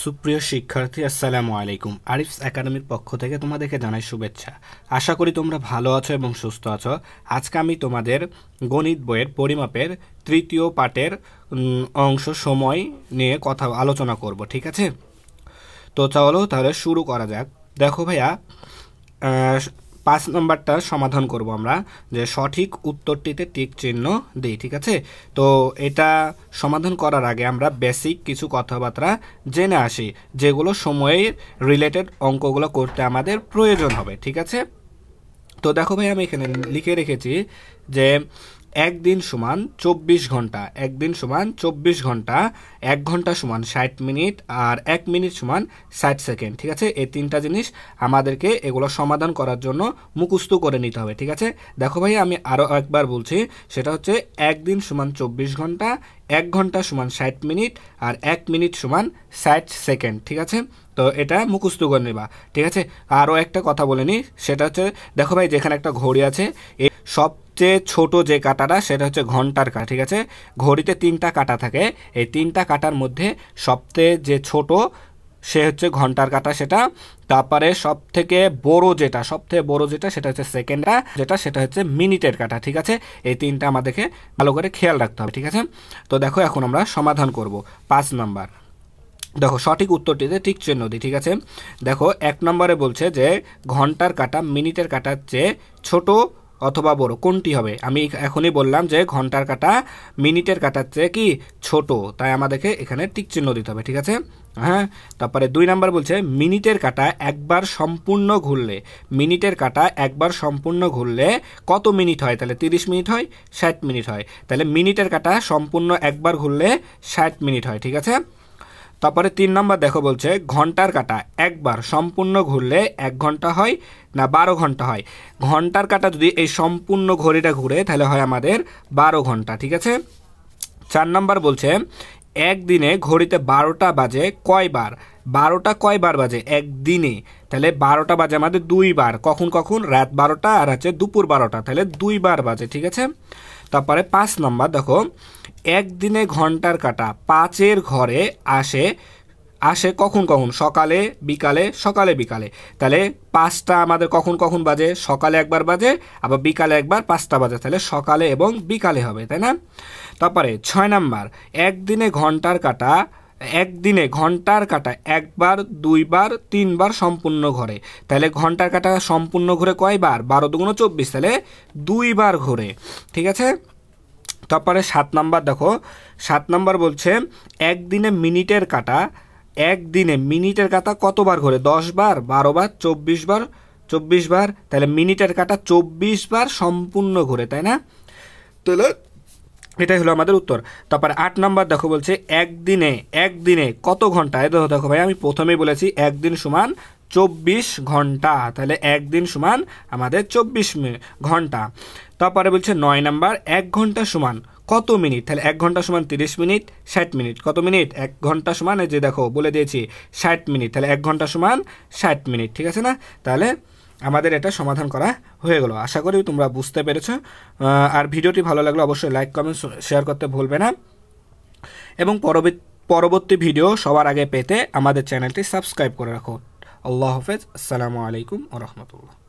সুপ্রিয় শিক্ষার্থী, আসসালামু আলাইকুম। আরিফস একাডেমির পক্ষ থেকে তোমাদেরকে জানাই শুভেচ্ছা। আশা করি তোমরা ভালো আছো এবং সুস্থ আছো। আজকে আমি তোমাদের গণিত বইয়ের পরিমাপের তৃতীয় পাঠের অংশ সময় নিয়ে আলোচনা করব, ঠিক আছে? তো চলো তাহলে শুরু করা যাক। দেখো ভাইয়া, 5 নম্বরটা সমাধান করব আমরা, যে সঠিক উত্তরটিতে টিক চিহ্ন দিই, ঠিক আছে? তো এটা সমাধান করার আগে আমরা বেসিক কিছু কথাবার্তা জেনে আসি, যেগুলো সময়ের রিলেটেড অঙ্কগুলো করতে আমাদের প্রয়োজন হবে, ঠিক আছে? তো দেখো ভাই, আমি এখানে লিখে রেখেছি যে একদিন সমান 24 ঘন্টা, একদিন সমান 24 ঘন্টা, 1 ঘন্টা সমান 60 মিনিট, আর 1 মিনিট সমান 60 সেকেন্ড, ঠিক আছে? এই তিনটা জিনিস আমাদেরকে এগুলো সমাধান করার জন্য মুখস্থ করে নিতে হবে, ঠিক আছে? দেখো ভাই, আমি আরও একবার বলছি, সেটা হচ্ছে একদিন সমান 24 ঘন্টা, 1 ঘন্টা সমান 60 মিনিট, আর 1 মিনিট সমান 60 সেকেন্ড, ঠিক আছে? তো এটা মুখস্থ করে নেবা, ঠিক আছে? আরও একটা কথা বলে নিই, সেটা হচ্ছে দেখো ভাই, যেখানে একটা ঘড়ি আছে, এই সবচেয়ে ছোট যে কাঁটাটা সেটা হচ্ছে ঘন্টার কাঁটা, ঠিক আছে? ঘড়িতে 3টা কাঁটা থাকে, এই 3টা কাঁটার মধ্যে সবচেয়ে যে ছোট সে হচ্ছে ঘন্টার কাঁটা, সেটা। তারপরে সবথেকে বড় যেটা সেটা হচ্ছে সেকেন্ডটা, সেটা হচ্ছে মিনিটের কাঁটা, ঠিক আছে? এই 3টা আমাদেরকে ভালো করে খেয়াল রাখতে হবে, ঠিক আছে? তো দেখো, এখন আমরা সমাধান করব 5 নাম্বার। দেখো, সঠিক উত্তরটিতে ঠিক চিহ্ন দিই, ঠিক আছে? দেখো, 1 নম্বরে বলছে যে ঘন্টার কাঁটা মিনিটের কাঁটার চেয়ে ছোট অথবা বড় কোনটি হবে? আমি এখনই বললাম যে ঘন্টার কাঁটা মিনিটের কাঁটার চেয়ে কি ছোট, তাই আমাদেরকে এখানে টিক চিহ্ন দিতে হবে, ঠিক আছে? হ্যাঁ। তারপরে 2 নাম্বার বলছে মিনিটের কাঁটা একবার সম্পূর্ণ ঘুরলে, মিনিটের কাঁটা একবার সম্পূর্ণ ঘুরলে কত মিনিট হয়? তাহলে 30 মিনিট হয়, 60 মিনিট হয়। তাহলে মিনিটের কাঁটা সম্পূর্ণ একবার ঘুরলে 60 মিনিট হয়, ঠিক আছে? তারপরে 3 নম্বর দেখো, বলছে ঘন্টার কাঁটা একবার সম্পূর্ণ ঘুরলে 1 ঘন্টা হয় না 12 ঘন্টা হয়? ঘন্টার কাঁটা যদি এই সম্পূর্ণ ঘড়িটা ঘুরে তাহলে হয় আমাদের 12 ঘন্টা, ঠিক আছে? 4 নম্বর বলছে একদিনে ঘড়িতে 12টা বাজে কয়বার? 12টা কয়বার বাজে একদিনে? তাহলে 12টা বাজে আমাদের 2 বার। কখন কখন? রাত 12টা আর হচ্ছে দুপুর 12টা, তাহলে 2 বার বাজে, ঠিক আছে? তারপরে 5 নম্বর দেখো, একদিনে ঘন্টার কাঁটা 5-এর ঘরে আসে কখন কখন? সকালে বিকালে, সকালে বিকালে। তাহলে 5টা আমাদের কখন কখন বাজে? সকালে একবার বাজে, আবার বিকালে একবার 5টা বাজে, তাহলে সকালে এবং বিকালে হবে, তাই না? তারপরে 6 নাম্বার, একদিনে ঘন্টার কাঁটা একবার, 2 বার, 3 বার সম্পূর্ণ ঘোরে। তাহলে ঘন্টার কাঁটা সম্পূর্ণ ঘুরে কয়বার? 12 দুগুণ 24, তাহলে 2 বার ঘোরে, ঠিক আছে? তারপরে 7 নাম্বার দেখো, 7 নাম্বার বলছে একদিনে মিনিটের কাঁটা কতবার ঘোরে? 10 বার, 12 বার, 24 বার, 24 বার। তাহলে মিনিটের কাঁটা 24 বার সম্পূর্ণ ঘোরে, তাই না? তাহলে এটাই হলো আমাদের উত্তর। তারপরে 8 নাম্বার দেখো, বলছে একদিনে কত ঘন্টা? দেখো ভাই, আমি প্রথমেই বলেছি একদিন সমান 24 ঘন্টা, তাহলে একদিন সমান আমাদের 24 ঘন্টা। তারপরে বলছে 9 নাম্বার, 1 ঘন্টা সমান কত মিনিট? তাহলে 1 ঘন্টা সমান 30 মিনিট, 60 মিনিট। কত মিনিট? 1 ঘন্টা সমান, এই যে দেখো বলে দিয়েছি 60 মিনিট, তাহলে 1 ঘন্টা সমান 60 মিনিট, ঠিক আছে না? তাহলে আমাদের এটা সমাধান করা হয়ে গেল। আশা করি তোমরা বুঝতে পেরেছ। আর ভিডিওটি ভালো লাগলে অবশ্যই লাইক কমেন্ট শেয়ার করতে ভুলবে না, এবং পরবর্তী ভিডিও সবার আগে পেতে আমাদের চ্যানেলটি সাবস্ক্রাইব করে রাখো। আল্লাহ হাফেজ, আসসালামু আলাইকুম ওয়া রাহমাতুল্লাহ।